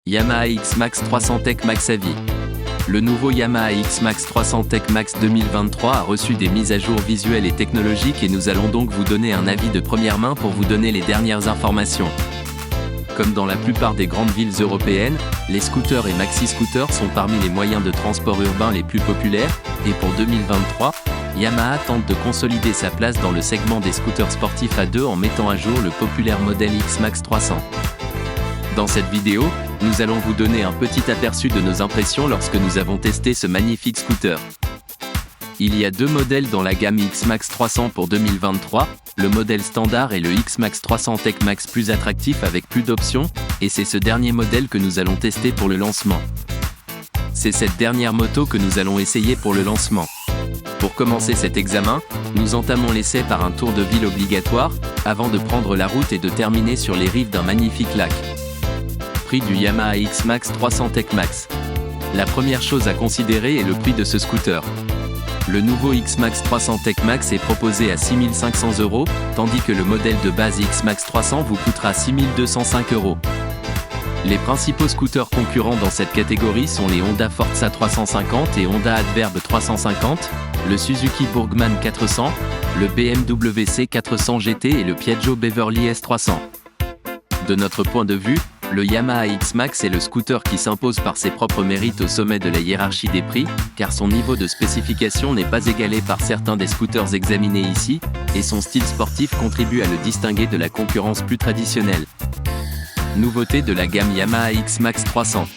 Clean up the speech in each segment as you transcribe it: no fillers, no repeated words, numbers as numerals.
Yamaha X-Max 300 Tech Max Avis. Le nouveau Yamaha X-Max 300 Tech Max 2023 a reçu des mises à jour visuelles et technologiques et nous allons donc vous donner un avis de première main pour vous donner les dernières informations. Comme dans la plupart des grandes villes européennes, les scooters et maxi-scooters sont parmi les moyens de transport urbain les plus populaires, et pour 2023, Yamaha tente de consolider sa place dans le segment des scooters sportifs à deux en mettant à jour le populaire modèle X-Max 300. Dans cette vidéo, nous allons vous donner un petit aperçu de nos impressions lorsque nous avons testé ce magnifique scooter. Il y a deux modèles dans la gamme X-Max 300 pour 2023, le modèle standard et le X-Max 300 Tech Max plus attractif avec plus d'options, et c'est ce dernier modèle que nous allons tester pour le lancement. C'est cette dernière moto que nous allons essayer pour le lancement. Pour commencer cet examen, nous entamons l'essai par un tour de ville obligatoire, avant de prendre la route et de terminer sur les rives d'un magnifique lac. Prix du Yamaha X-Max 300 Tech Max. La première chose à considérer est le prix de ce scooter. Le nouveau X-Max 300 Tech Max est proposé à 6 500 €, tandis que le modèle de base X-Max 300 vous coûtera 6 205 €. Les principaux scooters concurrents dans cette catégorie sont les Honda Forza 350 et Honda Adverb 350, le Suzuki Burgman 400, le BMW C400 GT et le Piaggio Beverly S300. De notre point de vue, le Yamaha X-Max est le scooter qui s'impose par ses propres mérites au sommet de la hiérarchie des prix, car son niveau de spécification n'est pas égalé par certains des scooters examinés ici, et son style sportif contribue à le distinguer de la concurrence plus traditionnelle. Nouveauté de la gamme Yamaha X-Max 300.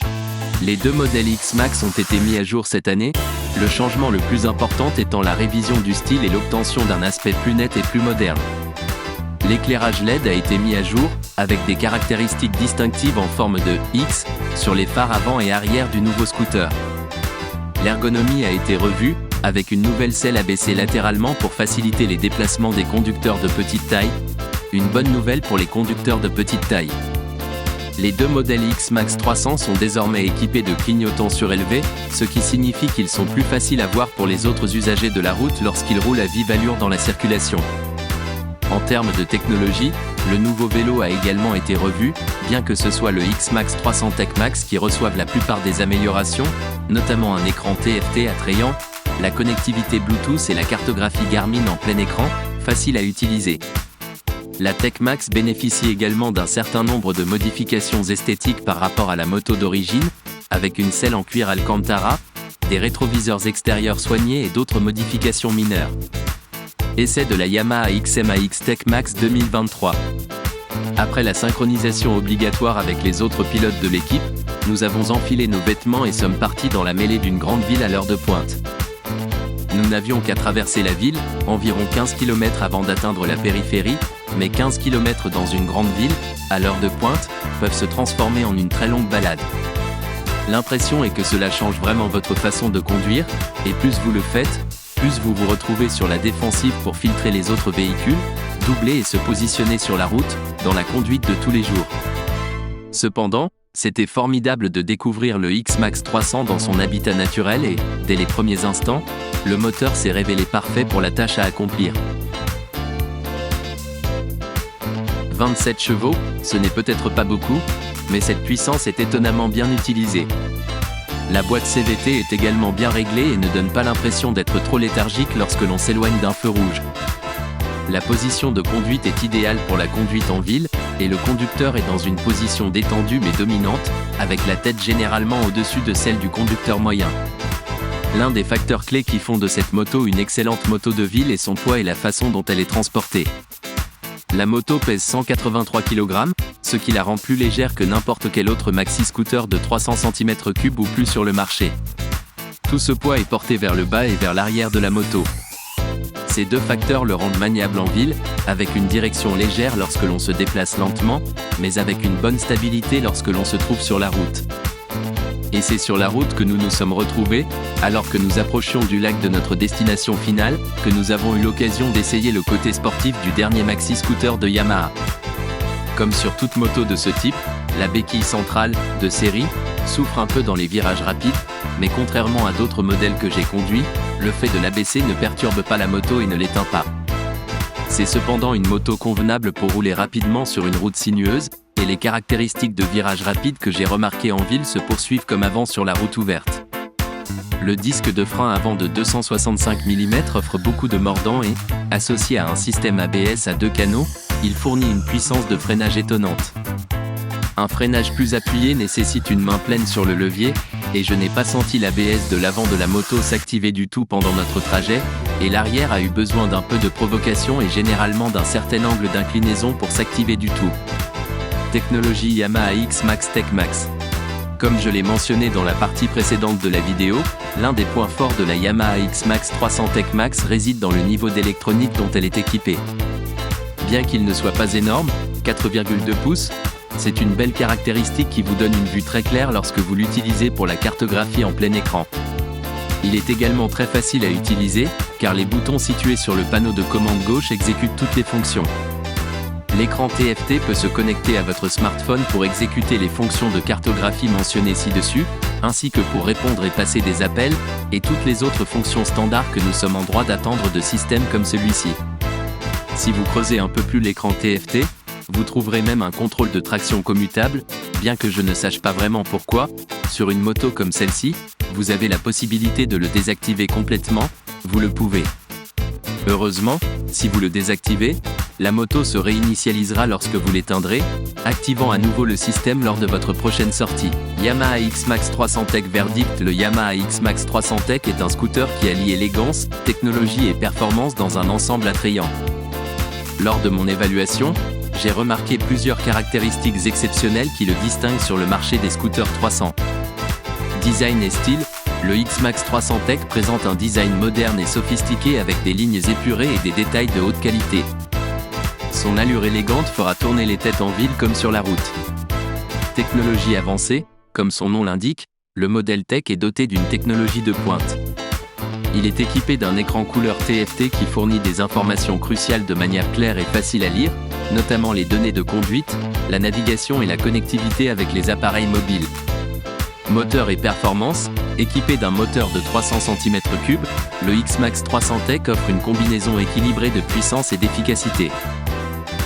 Les deux modèles X-Max ont été mis à jour cette année, le changement le plus important étant la révision du style et l'obtention d'un aspect plus net et plus moderne. L'éclairage LED a été mis à jour, avec des caractéristiques distinctives en forme de X sur les phares avant et arrière du nouveau scooter. L'ergonomie a été revue, avec une nouvelle selle abaissée latéralement pour faciliter les déplacements des conducteurs de petite taille. Une bonne nouvelle pour les conducteurs de petite taille. Les deux modèles X-Max 300 sont désormais équipés de clignotants surélevés, ce qui signifie qu'ils sont plus faciles à voir pour les autres usagers de la route lorsqu'ils roulent à vive allure dans la circulation. En termes de technologie, le nouveau vélo a également été revu, bien que ce soit le X-Max 300 Tech Max qui reçoive la plupart des améliorations, notamment un écran TFT attrayant, la connectivité Bluetooth et la cartographie Garmin en plein écran, facile à utiliser. La Tech Max bénéficie également d'un certain nombre de modifications esthétiques par rapport à la moto d'origine, avec une selle en cuir Alcantara, des rétroviseurs extérieurs soignés et d'autres modifications mineures. Essai de la Yamaha XMAX Tech Max 2023. Après la synchronisation obligatoire avec les autres pilotes de l'équipe, nous avons enfilé nos vêtements et sommes partis dans la mêlée d'une grande ville à l'heure de pointe. Nous n'avions qu'à traverser la ville, environ 15 km avant d'atteindre la périphérie, mais 15 km dans une grande ville, à l'heure de pointe, peuvent se transformer en une très longue balade. L'impression est que cela change vraiment votre façon de conduire, et plus vous le faites, plus vous vous retrouvez sur la défensive pour filtrer les autres véhicules, doubler et se positionner sur la route, dans la conduite de tous les jours. Cependant, c'était formidable de découvrir le X-Max 300 dans son habitat naturel et, dès les premiers instants, le moteur s'est révélé parfait pour la tâche à accomplir. 27 chevaux, ce n'est peut-être pas beaucoup, mais cette puissance est étonnamment bien utilisée. La boîte CVT est également bien réglée et ne donne pas l'impression d'être trop léthargique lorsque l'on s'éloigne d'un feu rouge. La position de conduite est idéale pour la conduite en ville, et le conducteur est dans une position détendue mais dominante, avec la tête généralement au-dessus de celle du conducteur moyen. L'un des facteurs clés qui font de cette moto une excellente moto de ville est son poids et la façon dont elle est transportée. La moto pèse 183 kg, ce qui la rend plus légère que n'importe quel autre maxi-scooter de 300 cm3 ou plus sur le marché. Tout ce poids est porté vers le bas et vers l'arrière de la moto. Ces deux facteurs le rendent maniable en ville, avec une direction légère lorsque l'on se déplace lentement, mais avec une bonne stabilité lorsque l'on se trouve sur la route. Et c'est sur la route que nous nous sommes retrouvés, alors que nous approchions du lac de notre destination finale, que nous avons eu l'occasion d'essayer le côté sportif du dernier maxi-scooter de Yamaha. Comme sur toute moto de ce type, la béquille centrale, de série, souffre un peu dans les virages rapides, mais contrairement à d'autres modèles que j'ai conduits, le fait de l'abaisser ne perturbe pas la moto et ne l'éteint pas. C'est cependant une moto convenable pour rouler rapidement sur une route sinueuse, et les caractéristiques de virage rapide que j'ai remarquées en ville se poursuivent comme avant sur la route ouverte. Le disque de frein avant de 265 mm offre beaucoup de mordant et, associé à un système ABS à 2 canaux, il fournit une puissance de freinage étonnante. Un freinage plus appuyé nécessite une main pleine sur le levier, et je n'ai pas senti l'ABS de l'avant de la moto s'activer du tout pendant notre trajet, et l'arrière a eu besoin d'un peu de provocation et généralement d'un certain angle d'inclinaison pour s'activer du tout. Technologie Yamaha X-Max Tech Max. Comme je l'ai mentionné dans la partie précédente de la vidéo, l'un des points forts de la Yamaha X-Max 300 Tech Max réside dans le niveau d'électronique dont elle est équipée. Bien qu'il ne soit pas énorme, 4,2 pouces, c'est une belle caractéristique qui vous donne une vue très claire lorsque vous l'utilisez pour la cartographie en plein écran. Il est également très facile à utiliser, car les boutons situés sur le panneau de commande gauche exécutent toutes les fonctions. L'écran TFT peut se connecter à votre smartphone pour exécuter les fonctions de cartographie mentionnées ci-dessus, ainsi que pour répondre et passer des appels, et toutes les autres fonctions standards que nous sommes en droit d'attendre de systèmes comme celui-ci. Si vous creusez un peu plus l'écran TFT, vous trouverez même un contrôle de traction commutable, bien que je ne sache pas vraiment pourquoi. Sur une moto comme celle-ci, vous avez la possibilité de le désactiver complètement, vous le pouvez. Heureusement, si vous le désactivez, la moto se réinitialisera lorsque vous l'éteindrez, activant à nouveau le système lors de votre prochaine sortie. Yamaha X-Max 300 Tech Verdict. Le Yamaha X-Max 300 Tech est un scooter qui allie élégance, technologie et performance dans un ensemble attrayant. Lors de mon évaluation, j'ai remarqué plusieurs caractéristiques exceptionnelles qui le distinguent sur le marché des scooters 300. Design et style. Le X-Max 300 Tech présente un design moderne et sophistiqué avec des lignes épurées et des détails de haute qualité. Son allure élégante fera tourner les têtes en ville comme sur la route. Technologie avancée, comme son nom l'indique, le modèle Tech est doté d'une technologie de pointe. Il est équipé d'un écran couleur TFT qui fournit des informations cruciales de manière claire et facile à lire, notamment les données de conduite, la navigation et la connectivité avec les appareils mobiles. Moteur et performance. Équipé d'un moteur de 300 cm3, le X-Max 300 Tech offre une combinaison équilibrée de puissance et d'efficacité.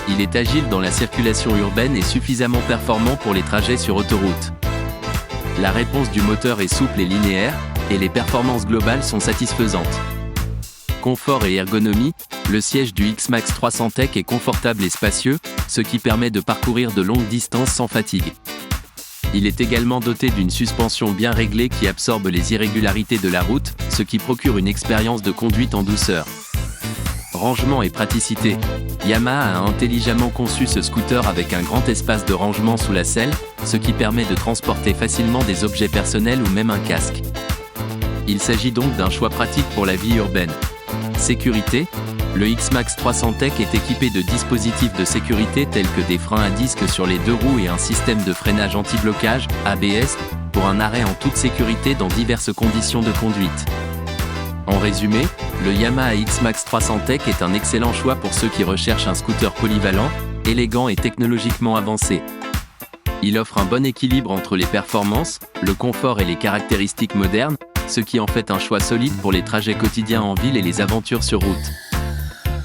Il est agile dans la circulation urbaine et suffisamment performant pour les trajets sur autoroute. La réponse du moteur est souple et linéaire, et les performances globales sont satisfaisantes. Confort et ergonomie. Le siège du X-Max 300 Tech est confortable et spacieux, ce qui permet de parcourir de longues distances sans fatigue. Il est également doté d'une suspension bien réglée qui absorbe les irrégularités de la route, ce qui procure une expérience de conduite en douceur. Rangement et praticité. Yamaha a intelligemment conçu ce scooter avec un grand espace de rangement sous la selle, ce qui permet de transporter facilement des objets personnels ou même un casque. Il s'agit donc d'un choix pratique pour la vie urbaine. Sécurité. Le X-Max 300 Tech est équipé de dispositifs de sécurité tels que des freins à disque sur les deux roues et un système de freinage anti-blocage, ABS, pour un arrêt en toute sécurité dans diverses conditions de conduite. En résumé, le Yamaha X-Max 300 Tech est un excellent choix pour ceux qui recherchent un scooter polyvalent, élégant et technologiquement avancé. Il offre un bon équilibre entre les performances, le confort et les caractéristiques modernes, ce qui en fait un choix solide pour les trajets quotidiens en ville et les aventures sur route.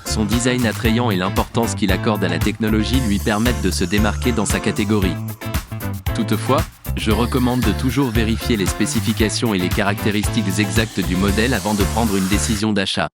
Son design attrayant et l'importance qu'il accorde à la technologie lui permettent de se démarquer dans sa catégorie. Toutefois, je recommande de toujours vérifier les spécifications et les caractéristiques exactes du modèle avant de prendre une décision d'achat.